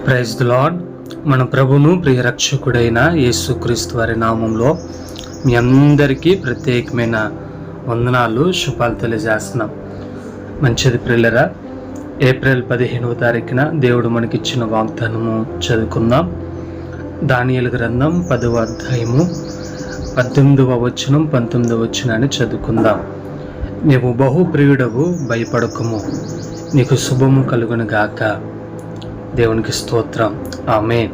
Praise the lord. మన ప్రభును ప్రియ రక్షకుడైన యేసుక్రీస్తు వారి నామంలో మీ అందరికీ ప్రత్యేకమైన వందనాలు, శుభాలు తెలియజేస్తున్నాం. మంచిది ప్రియులరా, ఏప్రిల్ 15వ తారీఖున దేవుడు మనకిచ్చిన వాగ్దానము చదువుకుందాం. దానియేలు గ్రంథం 10వ అధ్యాయము 18వ వచనం 19వ వచనాన్ని చదువుకుందాం. నీవు బహుప్రియుడవు, భయపడకుము, నీకు శుభము కలుగును గాక. దేవునికి స్తోత్రం. ఆమేన్.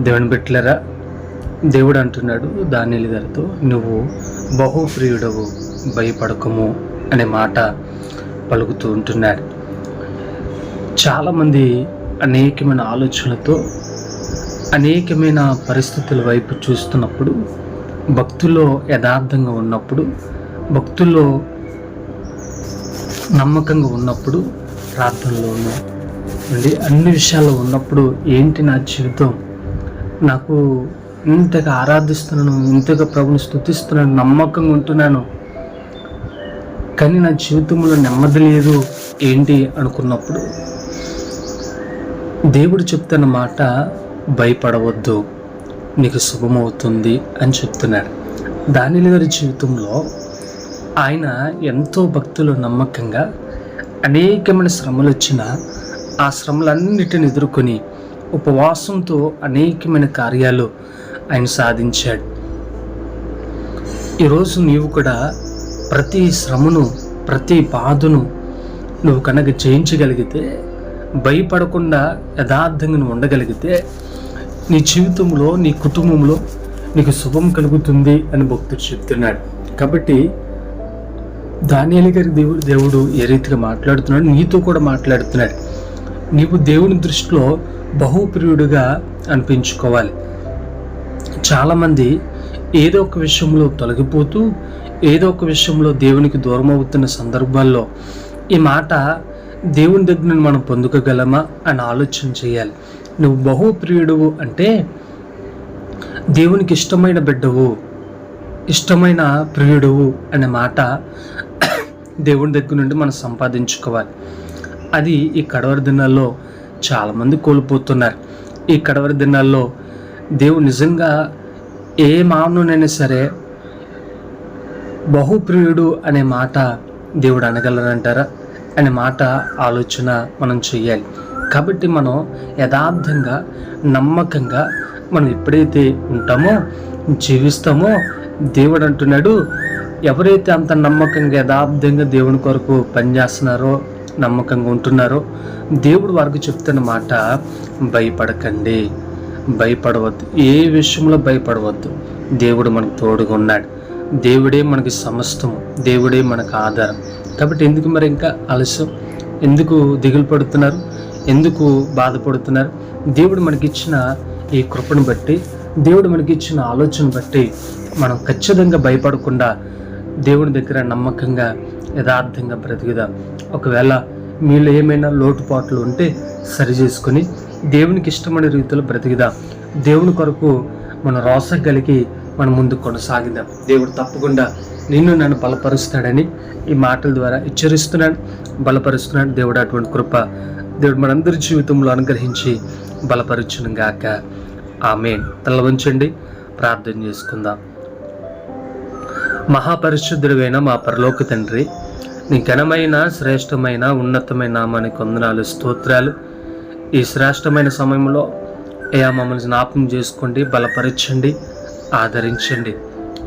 దేవుని బిడ్డలారా, దేవుడు అంటున్నాడు దానియేలు గారితో, నువ్వు బహుప్రియుడవు, భయపడకము అనే మాట పలుకుతూ ఉంటున్నాడు. చాలామంది అనేకమైన ఆలోచనలతో అనేకమైన పరిస్థితుల వైపు చూస్తున్నప్పుడు, భక్తుల్లో యథార్థంగా ఉన్నప్పుడు, భక్తుల్లో నమ్మకంగా ఉన్నప్పుడు, ప్రార్థనలోనూ అన్ని విషయాల్లో ఉన్నప్పుడు, ఏంటి నా జీవితం, నాకు ఇంతగా ఆరాధిస్తున్నాను, ఇంతగా ప్రభుని స్తుతిస్తున్నాను, నమ్మకంగా ఉంటున్నాను, కానీ నా జీవితంలో నెమ్మది లేదు, ఏంటి అనుకున్నప్పుడు దేవుడు చెప్తున్న మాట, భయపడవద్దు, నీకు శుభమవుతుంది అని చెప్తున్నాడు. దానియేలు గారి జీవితంలో ఆయన ఎంతో భక్తులు నమ్మకంగా అనేకమైన శ్రమలు వచ్చినా ఆ శ్రమలన్నిటిని ఎదుర్కొని ఉపవాసంతో అనేకమైన కార్యాలు ఆయన సాధించాడు. ఈరోజు నీవు కూడా ప్రతి శ్రమను, ప్రతి బాధను నువ్వు కనుక జయించగలిగితే, భయపడకుండా యథార్థంగా నువ్వు ఉండగలిగితే, నీ జీవితంలో, నీ కుటుంబంలో నీకు శుభం కలుగుతుంది అని భక్తుడు చెప్తున్నాడు. కాబట్టి దానియేలు గారి దేవుడు ఏ రీతిగా మాట్లాడుతున్నాడు, నీతో కూడా మాట్లాడుతున్నాడు. నీవు దేవుని దృష్టిలో బహుప్రియుడిగా అనిపించుకోవాలి. చాలామంది ఏదో ఒక విషయంలో తొలగిపోతూ, ఏదో ఒక విషయంలో దేవునికి దూరం అవుతున్న సందర్భాల్లో ఈ మాట దేవుని దగ్గర మనం పొందుకోగలమా అని ఆలోచన చేయాలి. నువ్వు బహుప్రియుడువు అంటే దేవునికి ఇష్టమైన బిడ్డవు, ఇష్టమైన ప్రియుడువు అనే మాట దేవుని దగ్గర నుండి మనం సంపాదించుకోవాలి. అది ఈ కడవరి దినాల్లో చాలామంది కోల్పోతున్నారు. ఈ కడవరి దినాల్లో దేవుడు నిజంగా ఏ మానవునైనా సరే బహుప్రియుడు అనే మాట దేవుడు అనగలరంటారా అనే మాట ఆలోచన మనం చెయ్యాలి. కాబట్టి మనం యథార్థంగా, నమ్మకంగా మనం ఎప్పుడైతే ఉంటామో, జీవిస్తామో, దేవుడు అంటున్నాడు, ఎవరైతే అంత నమ్మకంగా యథార్థంగా దేవుని కొరకు పనిచేస్తున్నారో, నమ్మకంగా ఉంటున్నారో, దేవుడు వారికి చెప్తున్న మాట, భయపడకండి, భయపడవద్దు, ఏ విషయంలో భయపడవద్దు. దేవుడు మనకు తోడుగా ఉన్నాడు. దేవుడే మనకి సమస్తము, దేవుడే మనకు ఆధారం. కాబట్టి ఎందుకు మరి ఇంకా ఆలస్యం, ఎందుకు దిగులు పడుతున్నారు, ఎందుకు బాధపడుతున్నారు? దేవుడు మనకిచ్చిన ఈ కృపను బట్టి, దేవుడు మనకిచ్చిన ఆలోచన బట్టి మనం ఖచ్చితంగా భయపడకుండా దేవుని దగ్గర నమ్మకంగా, యథార్థంగా బ్రతుకుదాం. ఒకవేళ మీలో ఏమైనా లోటుపాట్లు ఉంటే సరి చేసుకుని దేవునికి ఇష్టమైన రీతిలో బ్రతుకుదాం. దేవుని కొరకు మన రోస కలిగి మనం ముందు కొనసాగిద్దాం. దేవుడు తప్పకుండా నిన్ను నన్ను బలపరుస్తాడని ఈ మాటల ద్వారా హెచ్చరిస్తున్నాడు, బలపరుస్తున్నాడు. దేవుడు అటువంటి కృప దేవుడు మనందరి జీవితంలో అనుగ్రహించి బలపరచును గాక. ఆమేన్. తల వంచండి, ప్రార్థన చేసుకుందాం. మహాపరిశుద్ధుడైన మా పరలోక తండ్రి, నీ ఘనమైన, శ్రేష్టమైన, ఉన్నతమైన నామానికి వందనాలు, స్తోత్రాలు. ఈ శ్రేష్టమైన సమయంలో అయ్యా మమ్మల్ని జ్ఞాపకం చేసుకోండి, బలపరచండి, ఆదరించండి.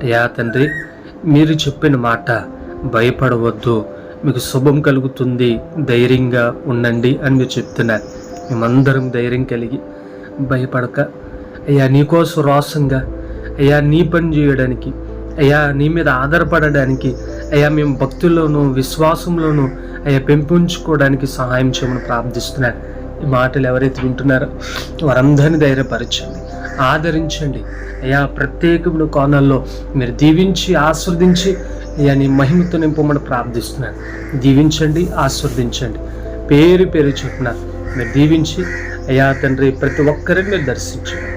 అయ్యా తండ్రి, మీరు చెప్పిన మాట, భయపడవద్దు, మీకు శుభం కలుగుతుంది, ధైర్యంగా ఉండండి అని మీరు చెప్తున్నారు. మేమందరం ధైర్యం కలిగి, భయపడక అయ్యా నీకోసం రోసంగా, అయ్యా నీ పని చేయడానికి, అయ్యా నీ మీద ఆధారపడడానికి, అయ్యా మేము భక్తుల్లోనూ, విశ్వాసంలోనూ అయ్యా పెంపొంచుకోవడానికి సహాయం చేయమని ప్రార్థిస్తున్నారు. ఈ మాటలు ఎవరైతే వింటున్నారో వారందరినీ ధైర్యపరచండి, ఆదరించండి. అయ్యా ప్రత్యేకమైన కోణాల్లో మీరు దీవించి, ఆస్వాదించి అయ్యా నీ మహిమతో నింపమని ప్రార్థిస్తున్నారు. దీవించండి, ఆస్వాదించండి, పేరు పేరు చొప్పున మీరు దీవించి అయ్యా తండ్రి ప్రతి ఒక్కరిని మీరు దర్శించండి.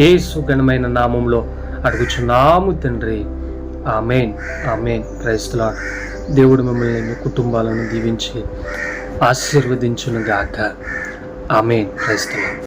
యేసు ఘనమైన నామంలో అడుగుచున్నాము తండ్రి. Amen, amen. Praise the Lord. దేవుడు మిమ్మల్ని, మీ కుటుంబాలను దీవించి ఆశీర్వదించును గాక. ఆమేన్. Praise the lord.